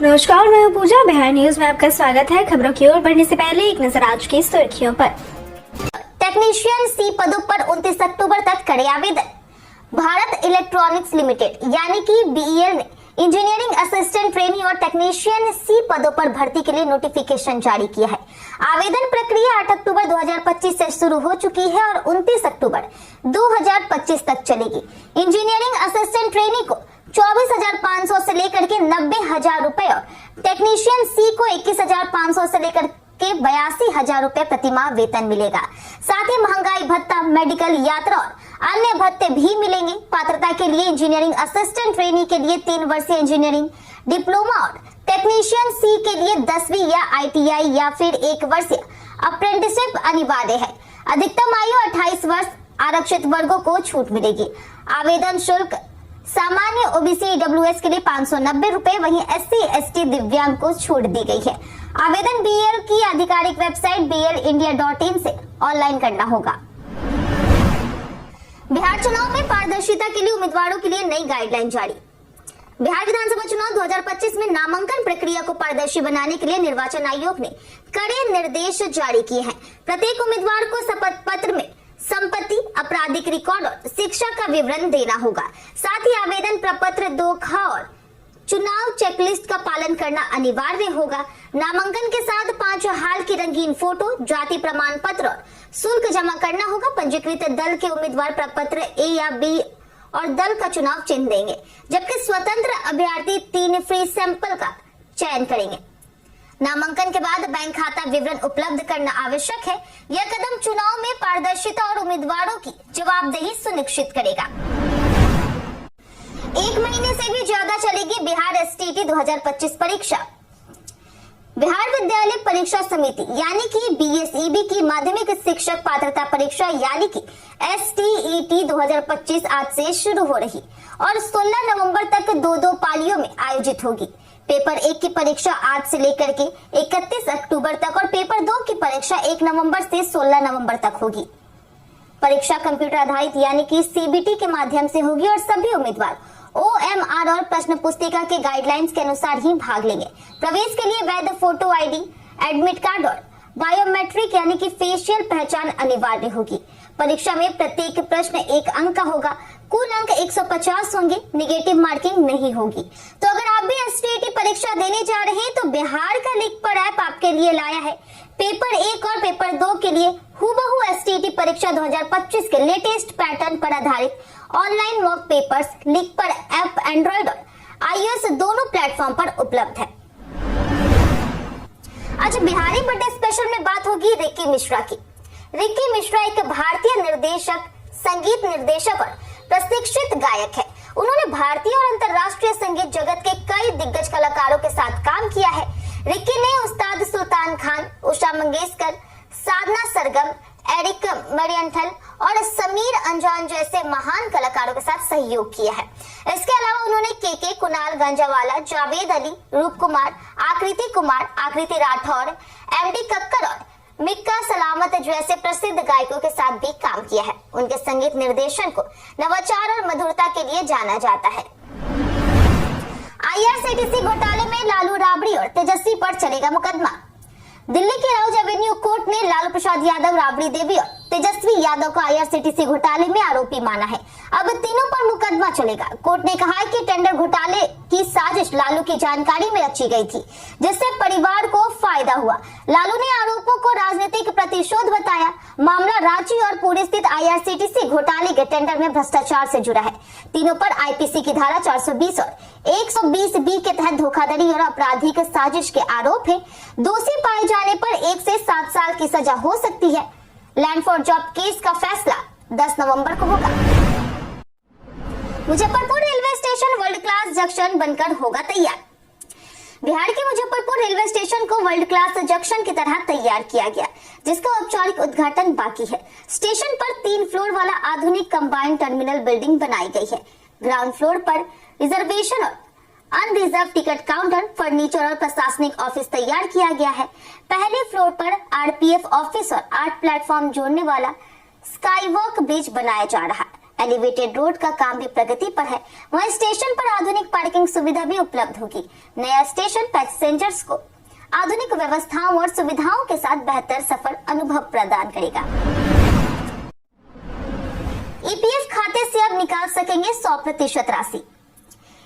नमस्कार, मैं हूं पूजा। बिहार न्यूज में आपका स्वागत है। खबरों की ओर बढ़ने से पहले एक नजर आज की सुर्खियों पर। टेक्नीशियन सी पदों पर 29 अक्टूबर तक करे आवेदन। भारत इलेक्ट्रॉनिक्स लिमिटेड यानी कि बीईएल ने इंजीनियरिंग असिस्टेंट ट्रेनी और टेक्नीशियन सी पदों पर भर्ती के लिए नोटिफिकेशन जारी किया है। आवेदन प्रक्रिया 8 अक्टूबर 2025 से शुरू हो चुकी है और 29 अक्टूबर 2025 तक चलेगी। इंजीनियरिंग असिस्टेंट ट्रेनी को 24,500 से लेकर के 90,000 रुपए और टेक्नीशियन सी को 21,500 से लेकर के 82,000 रुपए प्रतिमाह वेतन मिलेगा। साथ ही महंगाई भत्ता, मेडिकल, यात्रा और अन्य भत्ते भी मिलेंगे। पात्रता के लिए इंजीनियरिंग असिस्टेंट ट्रेनी के लिए 3 वर्षीय इंजीनियरिंग डिप्लोमा और टेक्नीशियन सी के लिए 10वीं या ITI या फिर 1 वर्षीय अप्रेंटिसशिप अनिवार्य है। अधिकतम आयु 28 वर्ष। आरक्षित वर्गों को छूट मिलेगी। आवेदन शुल्क सामान्य OBC EWS के लिए 590 रुपए, वहीं SC ST दिव्यांग को छूट दी गई है। आवेदन BEL की आधिकारिक वेबसाइट belindia.in से ऑनलाइन करना होगा। बिहार चुनाव में पारदर्शिता के लिए उम्मीदवारों के लिए नई गाइडलाइन जारी। बिहार विधानसभा चुनाव 2025 में नामांकन प्रक्रिया को पारदर्शी बनाने के लिए निर्वाचन आयोग ने कड़े निर्देश जारी किए हैं। प्रत्येक उम्मीदवार को शपथ पत्र में संपत्ति, आपराधिक रिकॉर्ड और शिक्षा का विवरण देना होगा। साथ ही आवेदन प्रपत्र 2 और चुनाव चेकलिस्ट का पालन करना अनिवार्य होगा। नामांकन के साथ 5 हाल की रंगीन फोटो, जाति प्रमाण पत्र और शुल्क जमा करना होगा। पंजीकृत दल के उम्मीदवार प्रपत्र A या B और दल का चुनाव चिन्ह देंगे, जबकि स्वतंत्र अभ्यर्थी 3 फ्री सैंपल का चयन करेंगे। नामांकन के बाद बैंक खाता विवरण उपलब्ध करना आवश्यक है। यह कदम चुनाव में पारदर्शिता और उम्मीदवारों की जवाबदेही सुनिश्चित करेगा। 1 महीने से भी ज्यादा चलेगी बिहार STT 2025 परीक्षा। बिहार विद्यालय परीक्षा समिति यानी कि BSEB की माध्यमिक शिक्षक पात्रता परीक्षा यानी कि STET 2025 आज से शुरू हो रही और 16 नवंबर तक 2 पालियों में आयोजित होगी। पेपर 1 की परीक्षा आज से लेकर के 31 अक्टूबर तक और पेपर 2 की परीक्षा 1 नवंबर से 16 नवंबर तक होगी। परीक्षा कंप्यूटर आधारित यानी कि CBT के माध्यम से होगी और सभी उम्मीदवार OMR और प्रश्न पुस्तिका के गाइडलाइंस के अनुसार ही भाग लेंगे। प्रवेश के लिए वैध फोटो ID, एडमिट कार्ड और बायोमेट्रिक यानी कि फेशियल पहचान अनिवार्य होगी। परीक्षा में प्रत्येक प्रश्न 1 अंक का होगा। कुल अंक 150 होंगे। निगेटिव मार्किंग नहीं होगी। तो अगर आप भी STT परीक्षा देने जा रहे हैं तो बिहार का लिख पर ऐप आपके लिए लाया है। पेपर 1 और पेपर 2 के लिए हूबहू STT परीक्षा 2025 के लेटेस्ट पैटर्न पर आधारित ऑनलाइन मॉक पेपर्स लिख पर ऐप एंड्रॉइड और iOS दोनों प्लेटफॉर्म पर उपलब्ध है। आज बिहारी बर्थडे स्पेशल में बात होगी रिकी मिश्रा की। रिकी मिश्रा एक भारतीय निर्देशक, संगीत निर्देशक और प्रशिक्षित गायक है। उन्होंने भारतीय और अंतर्राष्ट्रीय संगीत जगत के कई दिग्गज कलाकारों के साथ काम किया है। रिकी ने उस्ताद सुल्तान खान, उषा मंगेशकर, साधना सरगम, एरिक मरियंथल और समीर अंजान जैसे महान कलाकारों के साथ सहयोग किया है। इसके अलावा उन्होंने KK, कुणाल गंजावाला, जावेद अली, रूप कुमार, आकृति कुमार, आकृति राठौर, MD कक्कर और मिक्का सलामत जैसे प्रसिद्ध गायकों के साथ भी काम किया है। उनके संगीत निर्देशन को नवाचार और मधुरता के लिए जाना जाता है। IRCTC घोटाले में लालू राबड़ी और तेजस्वी पर चलेगा मुकदमा। दिल्ली के राउज एवेन्यू कोर्ट ने लालू प्रसाद यादव, राबड़ी देवी और तेजस्वी यादव को IRCTC घोटाले में आरोपी माना है। अब तीनों पर मुकदमा चलेगा। कोर्ट ने कहा है कि टेंडर घोटाले की साजिश लालू की जानकारी में रची गई थी, जिससे परिवार को फायदा हुआ। लालू ने आरोपों को राजनीतिक प्रतिशोध बताया। मामला रांची और पुरी स्थित IRCTC घोटाले के टेंडर में भ्रष्टाचार से जुड़ा है। तीनों पर IPC की धारा 420 और 120B के तहत धोखाधड़ी और आपराधिक साजिश के आरोप है। दोषी पाए जाने पर 1 से 7 साल की सजा हो सकती है। लैंड फॉर जॉब केस का फैसला 10 नवंबर को होगा। Muzaffarpur railway station world class junction बनकर होगा तैयार। बिहार के मुजफ्फरपुर रेलवे स्टेशन को वर्ल्ड क्लास जंक्शन की तरह तैयार किया गया, जिसका औपचारिक उद्घाटन बाकी है। स्टेशन पर 3 फ्लोर वाला आधुनिक कंबाइंड टर्मिनल बिल्डिंग बनाई गई है। ग्राउंड फ्लोर पर रिजर्वेशन और अनरिजर्व टिकट काउंटर, फर्नीचर और प्रशासनिक ऑफिस तैयार किया गया है। पहले फ्लोर पर RPF ऑफिस और 8 प्लेटफॉर्म जोड़ने वाला स्काईवॉक ब्रिज बनाया जा रहा है। एलिवेटेड रोड का काम भी प्रगति पर है। वहीं स्टेशन पर आधुनिक पार्किंग सुविधा भी उपलब्ध होगी। नया स्टेशन पैसेंजर्स को आधुनिक व्यवस्थाओं और सुविधाओं के साथ बेहतर सफर अनुभव प्रदान करेगा। ईपीएफ खाते से अब निकाल सकेंगे 100% राशि।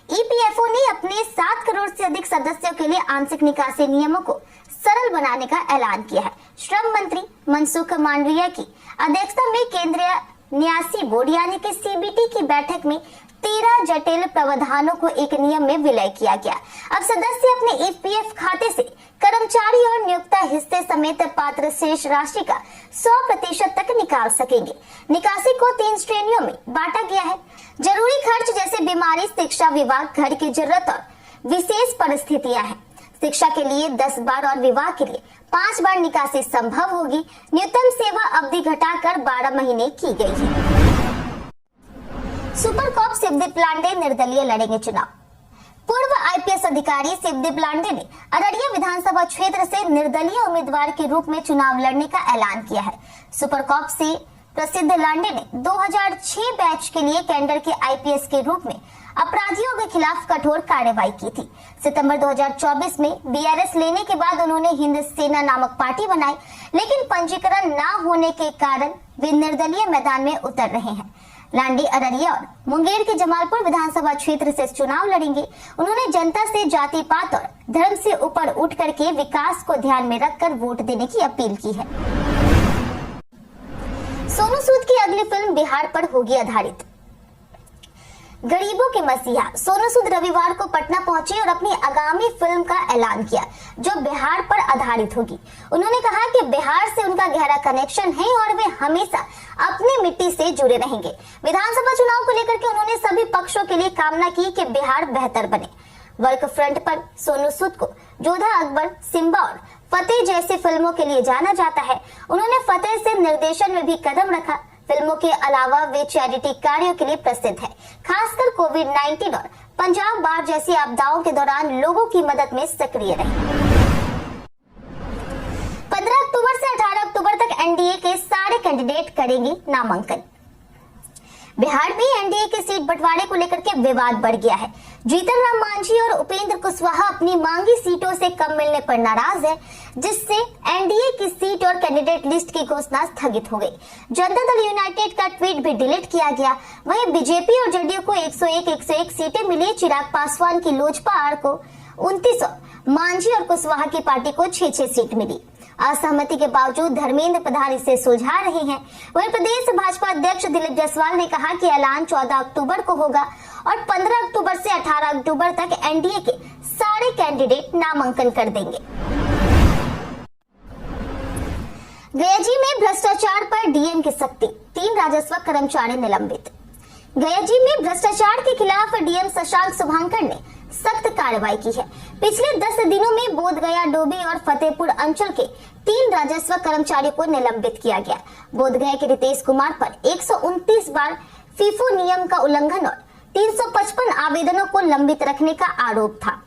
ईपीएफओ ने अपने 7 करोड़ से अधिक सदस्यों के लिए आंशिक निकासी नियमों को सरल बनाने का ऐलान किया है। श्रम मंत्री मनसुख मांडविया की अध्यक्षता में केंद्रीय न्यासी बोर्ड यानी कि सीबीटी की बैठक में 13 जटिल प्रावधानों को एक नियम में विलय किया गया। अब सदस्य अपने ईपीएफ खाते से कर्मचारी और नियोक्ता हिस्से समेत पात्र शेष राशि का 100% तक निकाल सकेंगे। निकासी को 3 श्रेणियों में बांटा गया है। जरूरी खर्च जैसे बीमारी, शिक्षा, विवाह, घर की जरूरत और विशेष परिस्थितियां हैं। शिक्षा के लिए 10 बार और विवाह के लिए 5 बार निकासी संभव होगी। न्यूनतम सेवा अवधि घटाकर 12 महीने की गई है। सुपर कॉप शिवदीप लांडे निर्दलीय लड़ेंगे चुनाव। पूर्व आईपीएस अधिकारी शिवदीप लांडे ने अररिया विधानसभा क्षेत्र से निर्दलीय उम्मीदवार के रूप में चुनाव लड़ने का ऐलान किया है। सुपर कॉप से प्रसिद्ध लांडे ने 2006 बैच के लिए कैडर के आईपीएस के रूप में अपराधियों के खिलाफ कठोर कार्रवाई की थी। सितंबर 2024 में बीआरएस लेने के बाद उन्होंने हिंद सेना नामक पार्टी बनाई, लेकिन पंजीकरण न होने के कारण वे निर्दलीय मैदान में उतर रहे हैं। लांडे अररिया और मुंगेर के जमालपुर विधानसभा क्षेत्र से चुनाव लड़ेंगे। उन्होंने जनता से जाति पात और धर्म से ऊपर उठ करके विकास को ध्यान में रखकर वोट देने की अपील की है। सोनू सूद की अगली फिल्म बिहार पर होगी आधारित। गरीबों के मसीहा सोनू सूद रविवार को पटना पहुंचे और अपनी आगामी फिल्म का ऐलान किया, जो बिहार पर आधारित होगी। उन्होंने कहा कि बिहार से उनका गहरा कनेक्शन है और वे हमेशा अपनी मिट्टी से जुड़े रहेंगे। विधानसभा चुनाव को लेकर के उन्होंने सभी पक्षों के लिए कामना की कि बिहार बेहतर बने। वर्क फ्रंट पर सोनू सूद को जोधा अकबर, सिम्बा और फतेह जैसी फिल्मों के लिए जाना जाता है। उन्होंने फतेह से निर्देशन में भी कदम रखा। फिल्मों के अलावा वे चैरिटी कार्यों के लिए प्रसिद्ध है, खासकर कोविड-19 और पंजाब बाढ़ जैसी आपदाओं के दौरान लोगों की मदद में सक्रिय रहे। 15 अक्टूबर से 18 अक्टूबर तक एनडीए के सारे कैंडिडेट करेंगे नामांकन। बिहार में एनडीए की सीट बंटवारे को लेकर के विवाद बढ़ गया है। जीतन राम मांझी और उपेंद्र कुशवाहा अपनी मांगी सीटों से कम मिलने पर नाराज है, जिससे एनडीए की सीट और कैंडिडेट लिस्ट की घोषणा स्थगित हो गई। जनता दल यूनाइटेड का ट्वीट भी डिलीट किया गया। वहीं बीजेपी और जेडीयू को 101 सीटें मिली। चिराग पासवान की लोजपा आर को 29 और मांझी और कुशवाहा की पार्टी को 6 सीट मिली। असहमति के बावजूद धर्मेंद्र प्रधान इसे सुलझा रहे हैं। वहीं प्रदेश भाजपा अध्यक्ष दिलीप जायसवाल ने कहा कि ऐलान 14 अक्टूबर को होगा और 15 अक्टूबर से 18 अक्टूबर तक एनडीए के सारे कैंडिडेट नामांकन कर देंगे। गयाजी में भ्रष्टाचार पर डीएम की सख्ती, 3 राजस्व कर्मचारी निलंबित। गयाजी में भ्रष्टाचार के खिलाफ डीएम शशांक शुभांकर ने सख्त कार्रवाई की है। पिछले 10 दिनों में बोधगया, डोभी और फतेहपुर अंचल के 3 राजस्व कर्मचारियों को निलंबित किया गया। बोधगया के रितेश कुमार पर 129 बार फीफो नियम का उल्लंघन और 355 आवेदनों को लंबित रखने का आरोप था।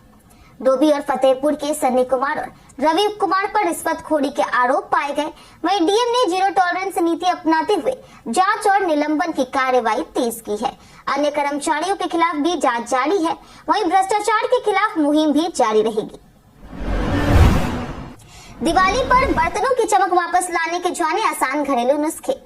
डोभी और फतेहपुर के सन्नी कुमार और रवि कुमार पर रिश्वतखोरी के आरोप पाए गए। वहीं डीएम ने जीरो टॉलरेंस नीति अपनाते हुए जांच और निलंबन की कार्रवाई तेज की है। अन्य कर्मचारियों के खिलाफ भी जांच जारी है। वहीं भ्रष्टाचार के खिलाफ मुहिम भी जारी रहेगी। दिवाली पर बर्तनों की चमक वापस लाने के जाने आसान घरेलू नुस्खे।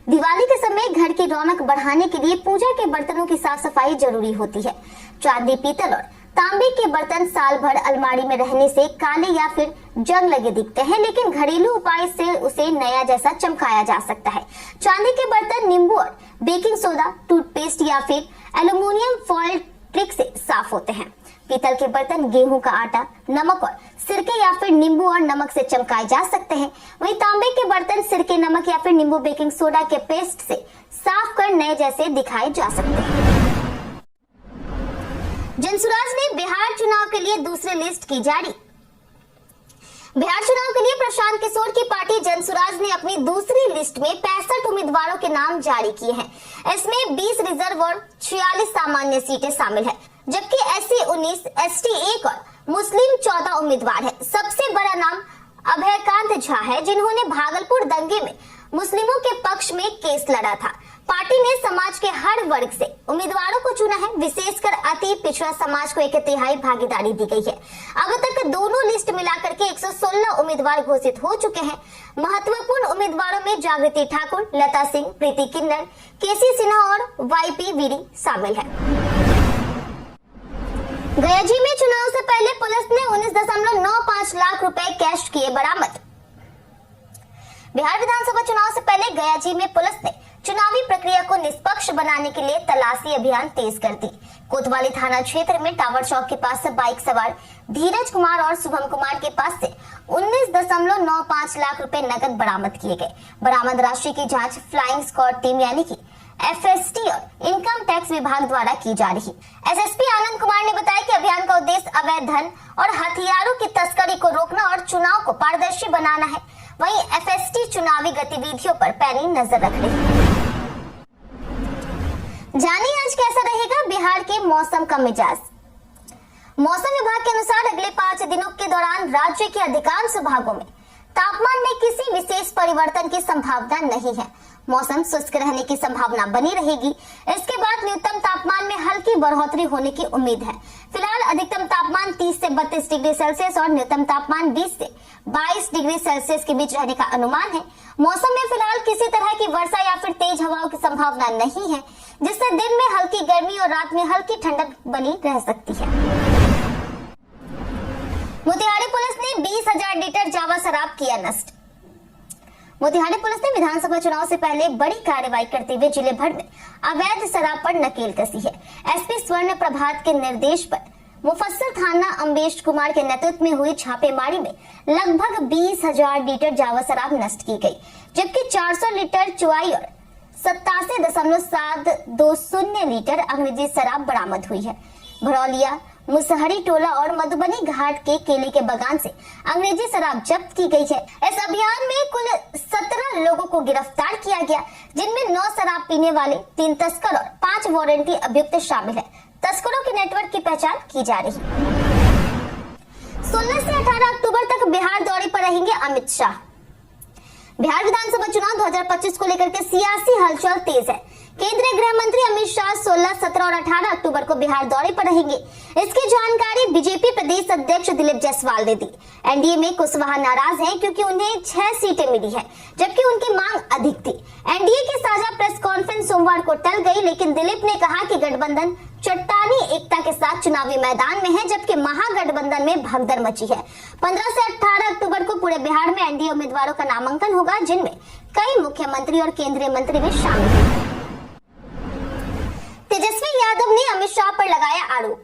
दिवाली के समय घर की रौनक बढ़ाने के लिए पूजा के बर्तनों की साफ सफाई जरूरी होती है। चांदी, पीतल और तांबे के बर्तन साल भर अलमारी में रहने से काले या फिर जंग लगे दिखते हैं, लेकिन घरेलू उपाय से उसे नया जैसा चमकाया जा सकता है। चांदी के बर्तन नींबू और बेकिंग सोडा, टूथपेस्ट या फिर एल्युमिनियम फॉइल ट्रिक से साफ होते हैं। पीतल के बर्तन गेहूं का आटा, नमक और सिरके या फिर नींबू और नमक से चमकाए जा सकते हैं। वहीं तांबे के बर्तन सिरके, नमक या फिर नींबू बेकिंग सोडा के पेस्ट से साफ कर नए जैसे दिखाए जा सकते हैं। जनसुराज ने बिहार चुनाव के लिए दूसरी लिस्ट की जारी। बिहार चुनाव के लिए प्रशांत किशोर की पार्टी जनसुराज ने अपनी दूसरी लिस्ट में 65 उम्मीदवारों के नाम जारी किए हैं। इसमें 20 रिजर्व और 46 सामान्य सीटें शामिल है, जबकि एससी 19, एसटी 1 और मुस्लिम 14 उम्मीदवार है। सबसे बड़ा नाम अभयकांत झा है, जिन्होंने भागलपुर दंगे में मुस्लिमों के पक्ष में केस लड़ा था। पार्टी ने समाज के हर वर्ग से उम्मीदवारों को चुना है। विशेषकर अति पिछड़ा समाज को 1/3 भागीदारी दी गई है। अब तक दोनों लिस्ट मिलाकर के 116 उम्मीदवार घोषित हो चुके हैं। महत्वपूर्ण उम्मीदवारों में जागृति ठाकुर, लता सिंह, प्रीति किन्नर, केसी सिन्हा और वाईपी वीरी शामिल है। गयाजी में चुनाव से पहले पुलिस ने 19.95 लाख रुपए कैश किए बरामद। बिहार विधानसभा चुनाव से पहले गयाजी में पुलिस ने चुनावी प्रक्रिया को निष्पक्ष बनाने के लिए तलाशी अभियान तेज कर दी। कोतवाली थाना क्षेत्र में टावर चौक के पास से बाइक सवार धीरज कुमार और शुभम कुमार के पास से 19.95 लाख रुपए नकद बरामद किए गए। बरामद राशि की जांच फ्लाइंग स्क्वाड टीम यानी कि FST और इनकम टैक्स विभाग द्वारा की जा रही। SSP आनंद कुमार ने बताया कि अभियान का उद्देश्य अवैध धन और हथियारों की तस्करी को रोकना और चुनाव को पारदर्शी बनाना है। वहीं FST चुनावी गतिविधियों पर पैनी नजर रख रही है। जानिए आज कैसा रहेगा बिहार के मौसम का मिजाज। मौसम विभाग के अनुसार अगले 5 दिनों के दौरान राज्य के अधिकांश भागों में तापमान में किसी विशेष परिवर्तन की संभावना नहीं है। मौसम शुष्क रहने की संभावना बनी रहेगी। इसके बाद न्यूनतम तापमान में हल्की बढ़ोतरी होने की उम्मीद है। फिलहाल अधिकतम तापमान 30 से 32 डिग्री सेल्सियस और न्यूनतम तापमान 20 से 22 डिग्री सेल्सियस के बीच रहने का अनुमान है। मौसम में फिलहाल किसी तरह की वर्षा या फिर तेज हवाओं की संभावना नहीं है, जिससे दिन में हल्की गर्मी और रात में हल्की ठंडक बनी रह सकती है। मोतिहारी पुलिस ने 20,000 लीटर जावा शराब किया नष्ट। मोतिहारी पुलिस ने विधानसभा चुनाव से पहले बड़ी कार्रवाई करते हुए जिले भर में अवैध शराब पर नकेल कसी है। SP स्वर्ण प्रभात के निर्देश पर मुफस्सिल थाना अम्बेश कुमार के नेतृत्व में हुई छापेमारी में लगभग 20,000 लीटर जावा शराब नष्ट की गई, जबकि 400 लीटर चुआई और 87.720 लीटर अंग्रेजी शराब बरामद हुई है। भरौलिया, मुसहरी टोला और मधुबनी घाट के केले के बगान से अंग्रेजी शराब जब्त की गई है। इस अभियान में कुल 17 लोगों को गिरफ्तार किया गया, जिनमें 9 शराब पीने वाले, 3 तस्कर और 5 वारंटी अभियुक्त शामिल है। तस्करों के नेटवर्क की पहचान की जा रही है। 16 से 18 अक्टूबर तक बिहार दौरे पर रहेंगे अमित शाह। बिहार विधानसभा चुनाव 2025 को लेकर के सियासी हलचल तेज है। केंद्रीय गृह मंत्री अमित शाह 16, 17 और 18 अक्टूबर को बिहार दौरे पर रहेंगे। इसकी जानकारी बीजेपी प्रदेश अध्यक्ष दिलीप जायसवाल ने दी। एनडीए में कुशवाहा नाराज हैं क्योंकि उन्हें 6 सीटें मिली है, जबकि उनकी मांग अधिक थी। एनडीए की साझा प्रेस कॉन्फ्रेंस सोमवार को टल गई, लेकिन दिलीप ने कहा कि गठबंधन चट्टानी एकता के साथ चुनावी मैदान में है, जबकि महागठबंधन में भगदड़ मची है। 15 से 18 अक्टूबर को पूरे बिहार में एनडीए उम्मीदवारों का नामांकन होगा, जिनमें कई मुख्यमंत्री और केंद्रीय मंत्री भी शामिल हैं। तेजस्वी यादव ने अमित शाह पर लगाया आरोप।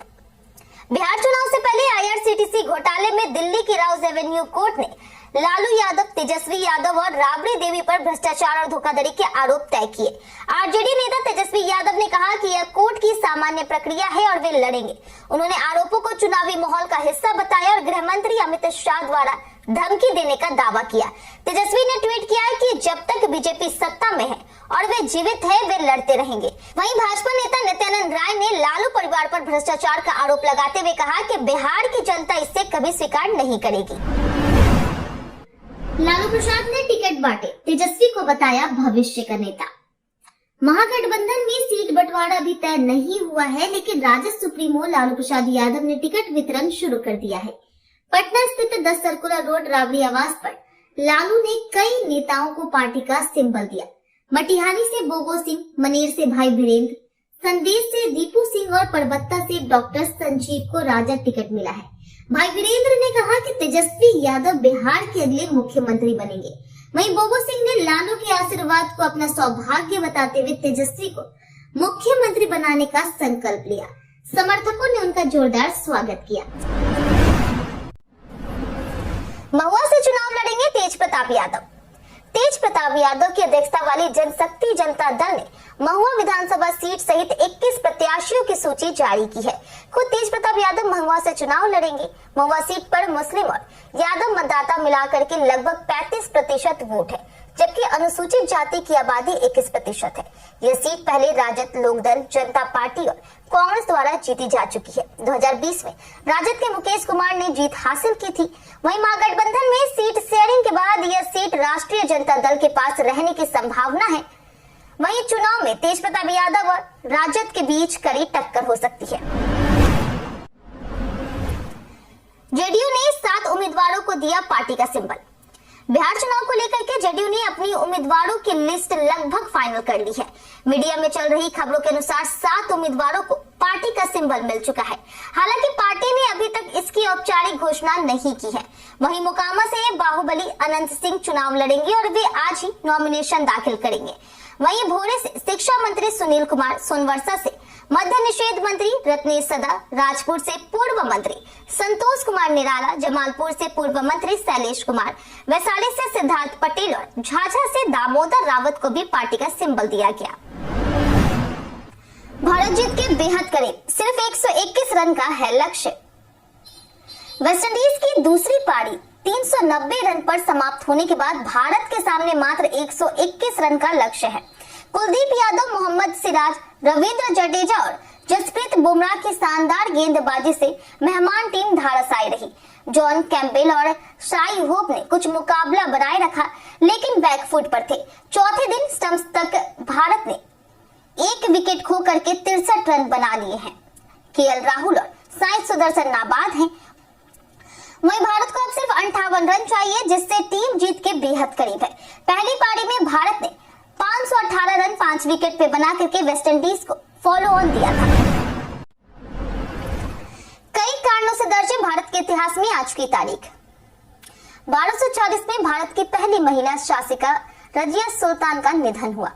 बिहार चुनाव से पहले IRCTC घोटाले में दिल्ली की राउज एवेन्यू कोर्ट ने लालू यादव, तेजस्वी यादव और राबड़ी देवी पर भ्रष्टाचार और धोखाधड़ी के आरोप तय किए। आरजेडी नेता तेजस्वी यादव ने कहा कि यह कोर्ट की सामान्य प्रक्रिया है और वे लड़ेंगे। उन्होंने आरोपों को चुनावी माहौल का हिस्सा बताया और गृह मंत्री अमित शाह द्वारा धमकी देने का दावा किया। तेजस्वी ने ट्वीट किया कि जब तक बीजेपी सत्ता में है और वे जीवित है, वे लड़ते रहेंगे। वहीं भाजपा नेता नित्यानंद राय ने लालू परिवार पर भ्रष्टाचार का आरोप लगाते हुए कहा कि बिहार की जनता इसे कभी स्वीकार नहीं करेगी। लालू प्रसाद ने टिकट बांटे, तेजस्वी को बताया भविष्य का नेता। महागठबंधन में सीट बंटवारा अभी तय नहीं हुआ है, लेकिन राजद सुप्रीमो लालू प्रसाद यादव ने टिकट वितरण शुरू कर दिया है। पटना स्थित 10 सर्कुलर रोड राबड़ी आवास पर लालू ने कई नेताओं को पार्टी का सिंबल दिया। मटिहानी से बोगो सिंह, मनेर से भाई वीरेंद्र, संदेश से दीपू सिंह और परबत्ता से डॉक्टर संजीव को राजद टिकट मिला है। भाई वीरेंद्र ने कहा कि तेजस्वी यादव बिहार के अगले मुख्यमंत्री बनेंगे। वहीं बोगो सिंह ने लालू के आशीर्वाद को अपना सौभाग्य बताते हुए तेजस्वी को मुख्यमंत्री बनाने का संकल्प लिया। समर्थकों ने उनका जोरदार स्वागत किया। महुआ से चुनाव लड़ेंगे तेज प्रताप यादव। तेज प्रताप यादव की अध्यक्षता वाली जनशक्ति जनता दल ने महुआ विधानसभा सीट सहित 21 प्रत्याशियों की सूची जारी की है। खुद तेज प्रताप यादव महुआ से चुनाव लड़ेंगे। महुआ सीट पर मुस्लिम और यादव मतदाता मिलाकर के लगभग 35% वोट है। जबकि अनुसूचित जाति की आबादी 21% है। यह सीट पहले राजद, लोकदल, जनता पार्टी और कांग्रेस द्वारा जीती जा चुकी है। 2020 में राजद के मुकेश कुमार ने जीत हासिल की थी। वहीं महागठबंधन में सीट शेयरिंग के बाद यह सीट राष्ट्रीय जनता दल के पास रहने की संभावना है। वहीं चुनाव में तेज प्रताप यादव और राजद के बीच कड़ी टक्कर हो सकती है। जेडीयू ने 7 उम्मीदवारों को दिया पार्टी का सिंबल। बिहार चुनाव को लेकर के जेडीयू ने अपनी उम्मीदवारों की लिस्ट लगभग फाइनल कर ली है। मीडिया में चल रही खबरों के अनुसार 7 उम्मीदवारों को पार्टी का सिंबल मिल चुका है। हालांकि पार्टी ने अभी तक इसकी औपचारिक घोषणा नहीं की है। वहीं मोकामा से बाहुबली अनंत सिंह चुनाव लड़ेंगे और वे आज ही नॉमिनेशन दाखिल करेंगे। वहीं भोरे से शिक्षा मंत्री सुनील कुमार, सोनवर्षा से मद्य निषेध मंत्री रत्नेश सदा, राजपुर से पूर्व मंत्री संतोष कुमार निराला, जमालपुर से पूर्व मंत्री शैलेश कुमार, वैशाली से सिद्धार्थ पटेल और झाझा से दामोदर रावत को भी पार्टी का सिंबल दिया गया। भारत जीत के बेहद करीब, सिर्फ 121 रन का है लक्ष्य। वेस्टइंडीज की दूसरी पारी 390 रन पर समाप्त होने के बाद भारत के सामने मात्र 121 रन का लक्ष्य है। कुलदीप यादव, मोहम्मद सिराज, रविंद्र जडेजा और जसप्रीत बुमराह की शानदार गेंदबाजी से मेहमान टीम धाराशायी रही। जॉन कैंपबेल और शाई होप ने कुछ मुकाबला बनाए रखा, लेकिन बैकफुट पर थे। चौथे दिन स्टंप्स तक भारत ने 1 विकेट खो करके 63 रन बना लिए हैं। केएल राहुल और साई सुदर्शन नाबाद हैं। वहीं भारत को अब सिर्फ 58 रन चाहिए, जिससे टीम जीत के बेहद करीब है। पहली पारी में भारत ने 518 रन 5 विकेट पे बना करके वेस्टइंडीज को फॉलो ऑन दिया था। कई कारणों से दर्ज है भारत के इतिहास में आज की तारीख। 1240 में भारत की पहली महिला शासिका रजिया सुल्तान का निधन हुआ।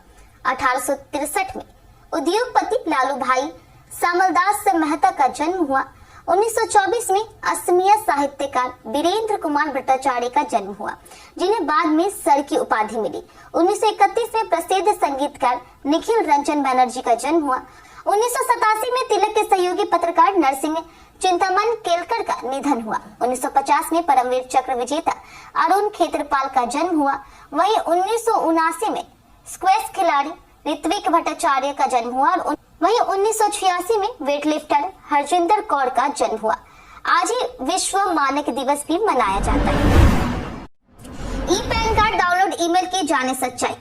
1863 में उद्योगपति लालू भाई सामलदास मेहता का जन्म हुआ। 1924 में असमिया साहित्यकार वीरेंद्र कुमार भट्टाचार्य का जन्म हुआ, जिन्हें बाद में सर की उपाधि मिली। 1931 में प्रसिद्ध संगीतकार निखिल रंजन बैनर्जी का जन्म हुआ। 1987 में तिलक के सहयोगी पत्रकार नरसिंह चिंतामन केलकर का निधन हुआ। 1950 में परमवीर चक्र विजेता अरुण खेत्रपाल का जन्म हुआ। वहीं 1979 में स्क्वैश खिलाड़ी ऋत्विक भट्टाचार्य का जन्म हुआ और वहीं 1986 में वेटलिफ्टर हरजिंदर कौर का जन्म हुआ। आज ही विश्व मानक दिवस भी मनाया जाता है। E PAN card download, email की जाने सच्चाई।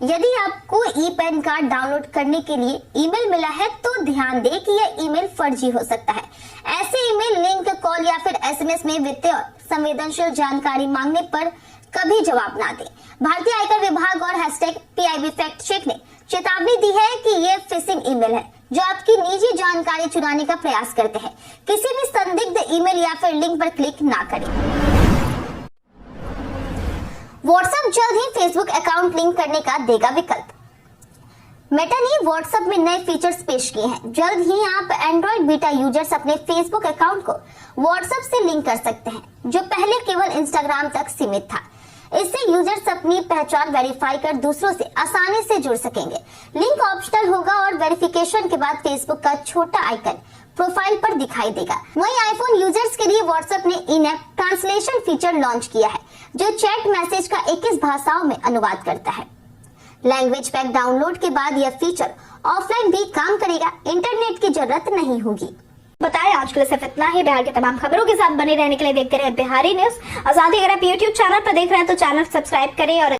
यदि आपको ई पैन कार्ड डाउनलोड करने के लिए ईमेल मिला है तो ध्यान दें कि यह ईमेल फर्जी हो सकता है। ऐसे ईमेल, लिंक, कॉल या फिर एसएमएस में वित्तीय और संवेदनशील जानकारी मांगने पर कभी जवाब ना दें। भारतीय आयकर विभाग और #PIB फैक्ट चेक ने चेतावनी दी है कि ये फिशिंग ईमेल है जो आपकी निजी जानकारी चुराने का प्रयास करते हैं। किसी भी संदिग्ध ईमेल या फिर लिंक पर क्लिक ना करें। व्हाट्सएप जल्द ही फेसबुक अकाउंट लिंक करने का देगा विकल्प। मेटा ने व्हाट्सएप में नए फीचर्स पेश किए हैं। जल्द ही आप एंड्रॉइड बीटा यूजर्स अपने फेसबुक अकाउंट को व्हाट्सएप से लिंक कर सकते हैं, जो पहले केवल इंस्टाग्राम तक सीमित था। इससे यूजर्स अपनी पहचान वेरीफाई कर दूसरों से आसानी से जुड़ सकेंगे। लिंक ऑप्शनल होगा और वेरिफिकेशन के बाद फेसबुक का छोटा आइकन प्रोफाइल पर दिखाई देगा। वहीं आईफोन यूजर्स के लिए व्हाट्सएप ने इन ऐप ट्रांसलेशन फीचर लॉन्च किया है, जो चैट मैसेज का 21 भाषाओं में अनुवाद करता है। लैंग्वेज पैक डाउनलोड के बाद यह फीचर ऑफलाइन भी काम करेगा, इंटरनेट की जरूरत नहीं होगी। बताएं आज के लिए सिर्फ इतना ही। बिहार के तमाम खबरों के साथ बने रहने के लिए देखते रहे बिहारी न्यूज। और साथ ही अगर आप YouTube चैनल पर देख रहे हैं तो चैनल सब्सक्राइब करें और